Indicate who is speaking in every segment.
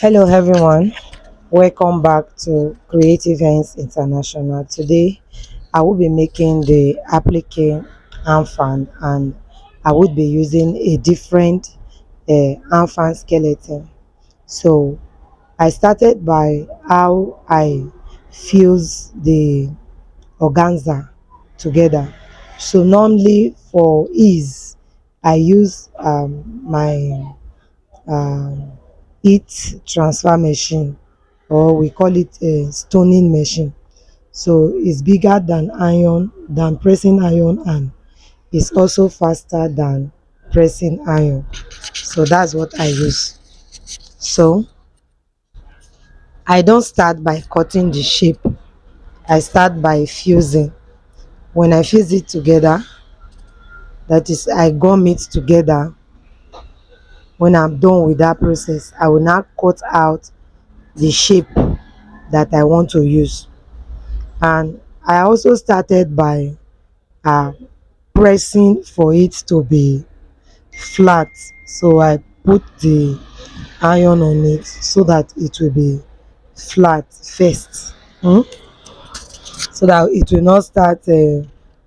Speaker 1: Hello everyone, welcome back to Creative Hands International. Today I will be making the applique hand fan, and I would be using a different hand fan skeleton. So I started by how I fuse the organza together. So normally for ease I use my um, heat transfer machine, or we call it a stoning machine. So it's bigger than pressing iron, and it's also faster than pressing iron. So that's what I use. So I don't start by cutting the shape, I start by fusing. When I fuse it together, that is, I gum it together. When I'm done with that process, I will now cut out the shape that I want to use. And I also started by uh, pressing for it to be flat. So I put the iron on it so that it will be flat first, so that it will not start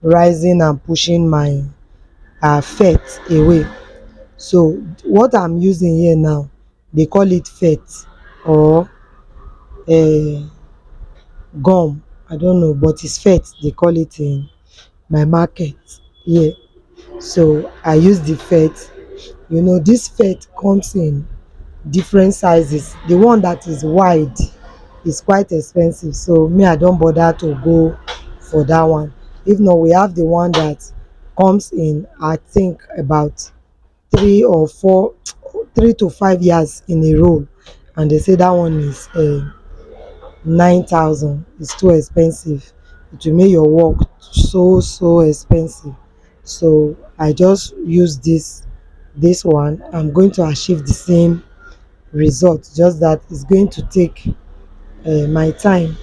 Speaker 1: rising and pushing my fat away. So what I'm using here now, they call it fat, or uh, gum. I don't know, but it's fat they call it in my market here. So I use the fat. This fat comes in different sizes. The one that is wide is quite expensive, so me, I don't bother to go for that one. If not, we have the one that comes in, I think, about 3 or 4, 3 to 5 years in a roll, and they say that one is 9,000. It's too expensive. It will make your work so expensive. So I just use this one. I'm going to achieve the same result, just that it's going to take my time.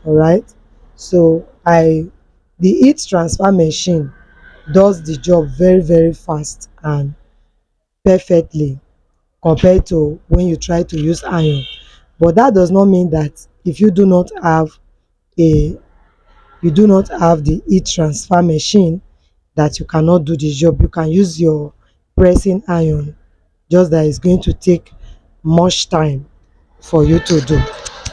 Speaker 1: All right. So I the heat transfer machine does the job very fast and perfectly, compared to when you try to use iron. But that does not mean that if a you do not have the heat transfer machine, that you cannot do the job. You can use your pressing iron, just that it's going to take much time for you to do.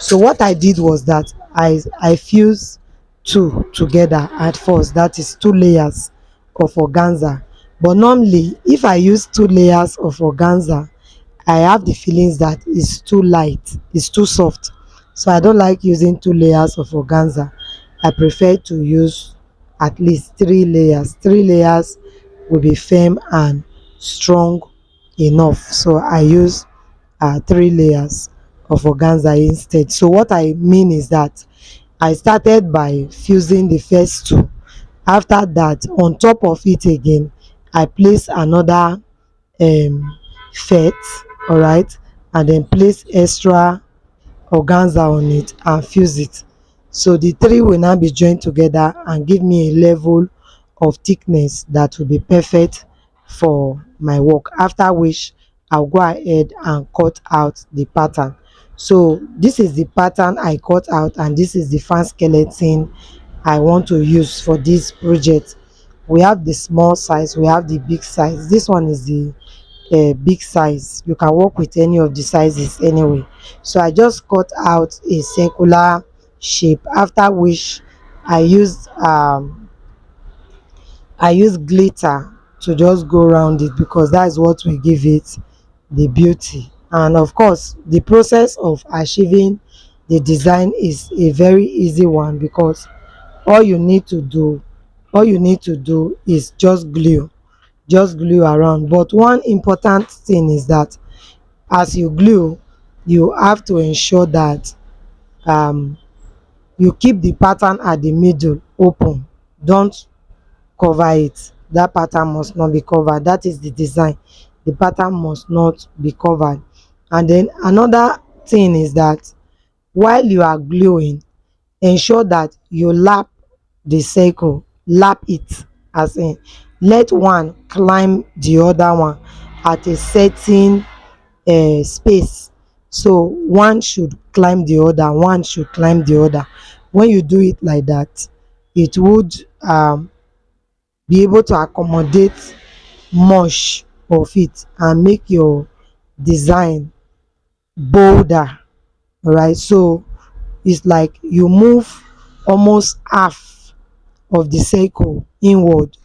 Speaker 1: So what I did was that I fused two together at first, that is two layers of organza. But normally if I use two layers of organza, I have the feelings that it's too light, it's too soft. So I don't like using two layers of organza. I prefer to use at least three layers. Three layers will be firm and strong enough. So I use three layers of organza instead. So what I mean is that I started by fusing the first two. After that, on top of it again, I place another fet, all right, and then place extra organza on it and fuse it. So the three will now be joined together and give me a level of thickness that will be perfect for my work, after which I'll go ahead and cut out the pattern. So this is the pattern I cut out, and this is the fan skeleton I want to use for this project. We have the small size, we have the big size. This one is the big size. You can work with any of the sizes anyway. So I just cut out a circular shape, after which I used glitter to just go around it, because that is what will give it the beauty. And of course, the process of achieving the design is a very easy one, because all you need to do all you need to do is just glue around. But one important thing is that as you glue, you have to ensure that um you keep the pattern at the middle open. Don't cover it. That pattern must not be covered. That is the design. The pattern must not be covered. And then another thing is that while you are gluing, ensure that you lap the circle, lap it, as in let one climb the other one at a certain space, So one should climb the other, one should climb the other. When you do it like that, it would be able to accommodate much of it and make your design bolder. All right, so it's like you move almost half of the circle inward.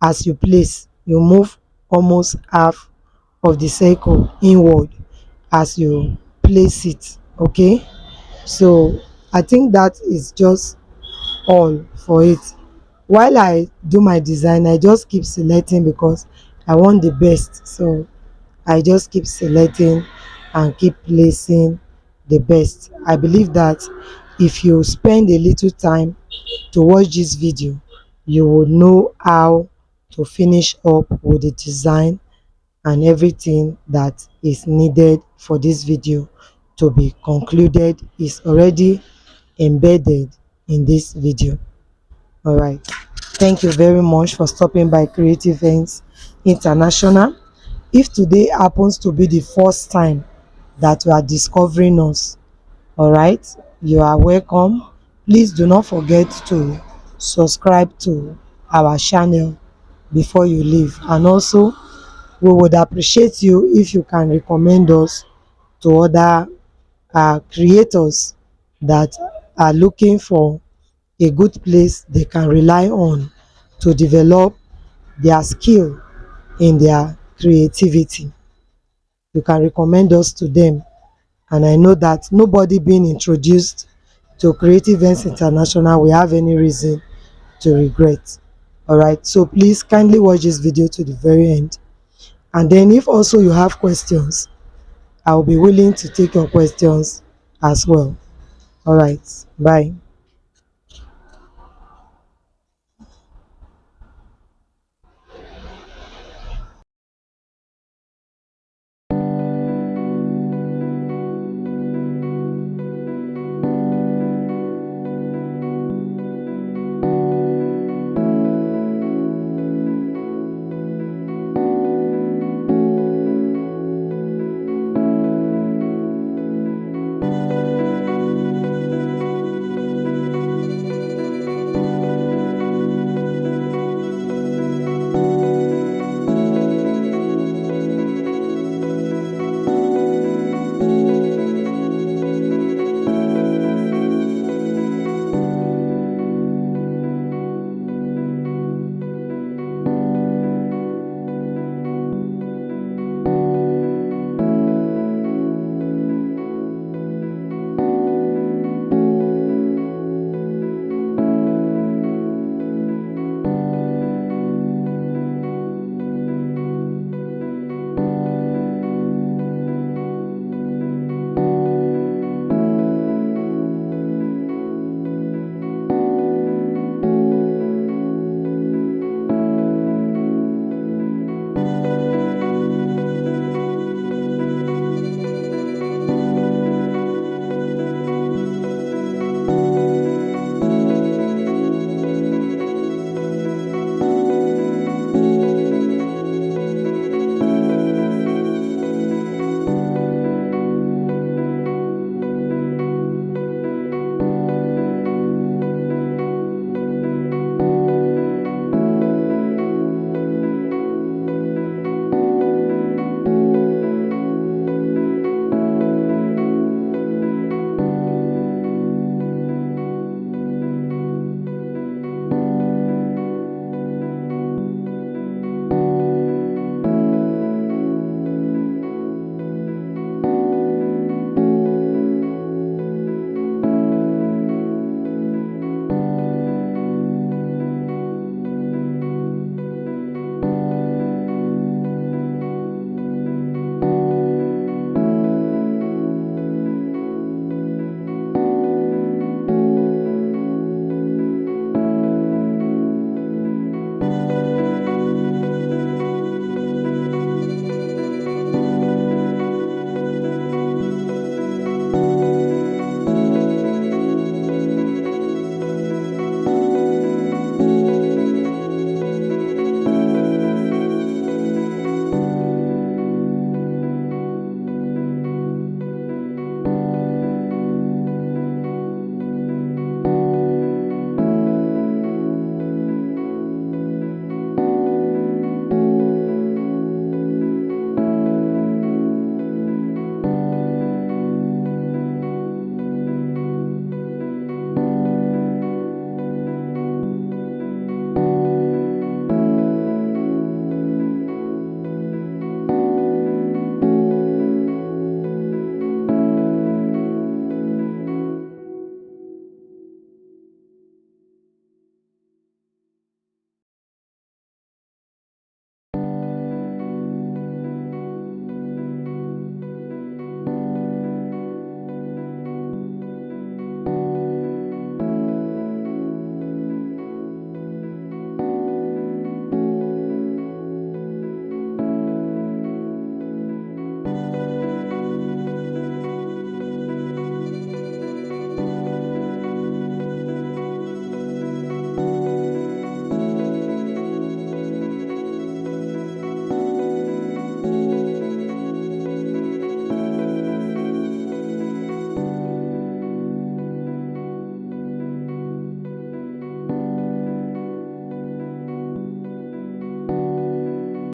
Speaker 1: As you place, you move almost half of the circle inward as you place it. Okay, so I think that is just all for it. While I do my design, I just keep selecting because I want the best. So I just keep selecting and keep placing the best. I believe that if you spend a little time to watch this video, you will know how to finish up with the design, and everything that is needed for this video to be concluded is already embedded in this video. All right, thank you very much for stopping by Creative Ends International. If today happens to be the first time that you are discovering us, all right, you are welcome. Please do not forget to subscribe to our channel before you leave, and also we would appreciate you if you can recommend us to other creators that are looking for a good place they can rely on to develop their skill in their creativity. You can recommend us to them, and I know that nobody being introduced to Creative Ends International will have any reason to regret. All right, so please kindly watch this video to the very end, and then if also you have questions, I'll be willing to take your questions as well. All right, bye.